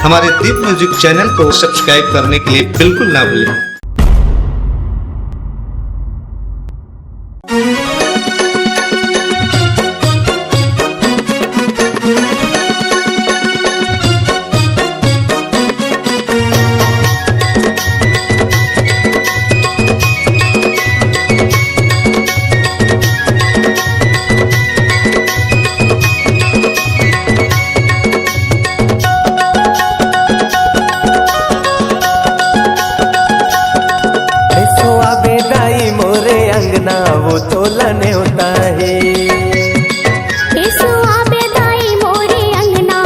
हमारे दीप music channel को subscribe करने के लिए बिल्कुल ना भूलें। वो तोलने होता है बेदाई मोरे अंगना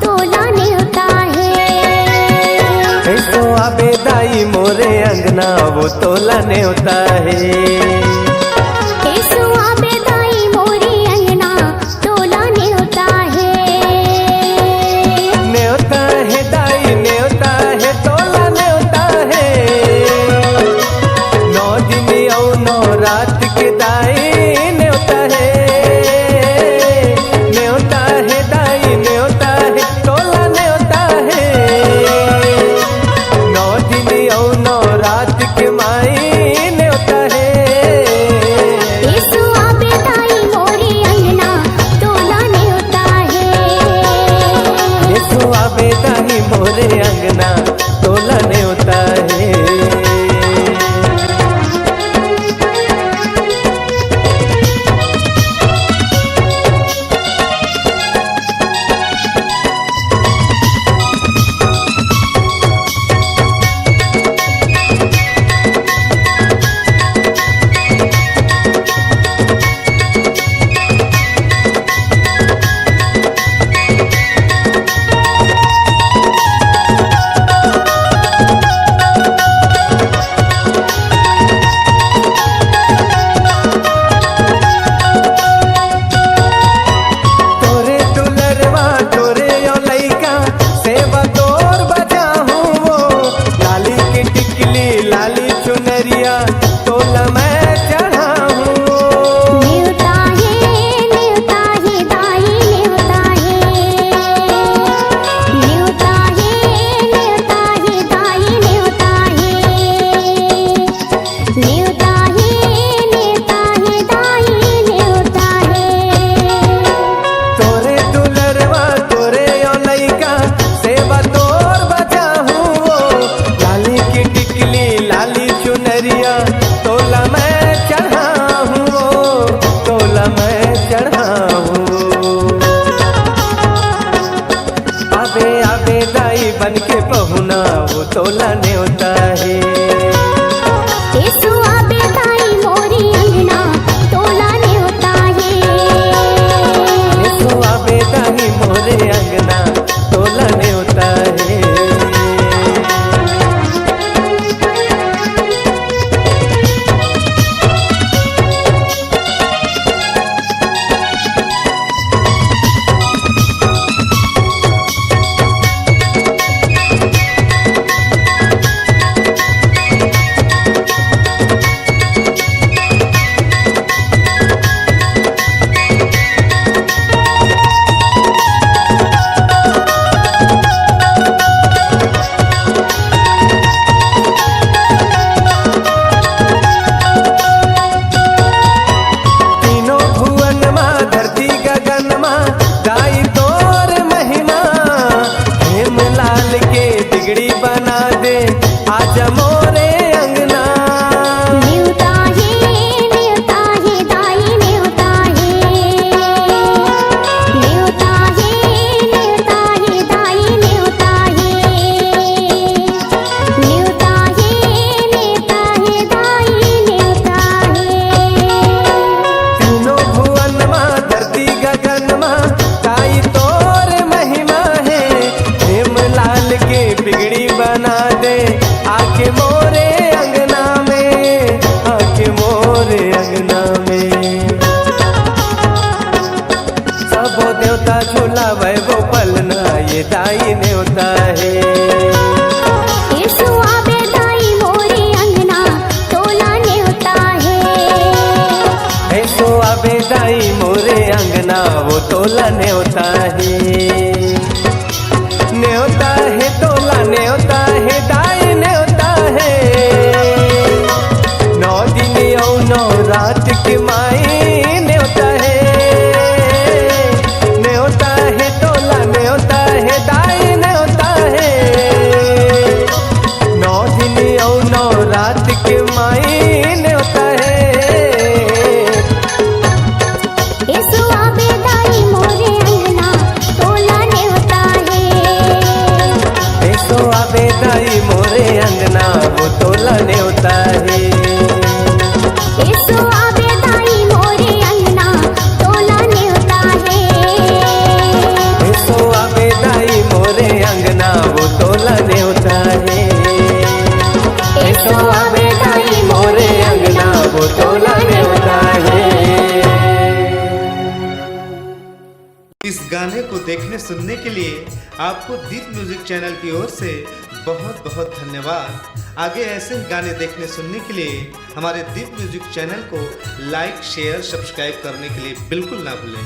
तोलने होता है बेदाई मोरे अंगना वो तोलने होता है बेदाई मोरे अंगना तोलने होता है न्योता है दाई न्योता है तोलने होता है 9 दिन और 9 रात के दाई न्योता है दाई न्योता है तोलने होता है 9 दिन और 9 रात के माई न्योता है बेदाई मोरे अंगना तोलने होता है बेदाई मोरे अंगना तोलने होता है। बन के पहुना वो तोलने होता है बेदाई मोरे अंगना तोलने होता है बेदाई मोरे अंगना तोलने होता है। बना दे आज मोरे अंगना न्योता है दाई न्योता है दाई न्योता है दाई न्योता है। तीनों भुवन माँ धरती गगन माँ दाई तोर महिमा है हेमलाल के बिगड़ी बना दे आके मोरे अंगना में आके मोरे अंगना में सबो देवता झूला वैभव पलना ये दाई न्योता है बेदाई मोरे अंगना तोलने होता है बेदाई मोरे अंगना वो तोलने होता है न्योता है न्योता है। एसो आवे दाई मोरे अंगना तोला न्योता है। एसो आवे दाई मोरे अंगना वो तोला न्योता है। एसो आवे दाई मोरे अंगना वो तोला न्योता है। इस गाने को देखने सुनने के लिए आपको दीप म्यूजिक चैनल की ओर से बहुत बहुत धन्यवाद। आगे ऐसे ही गाने देखने सुनने के लिए हमारे दीप म्यूजिक चैनल को लाइक शेयर सब्सक्राइब करने के लिए बिल्कुल ना भूलें।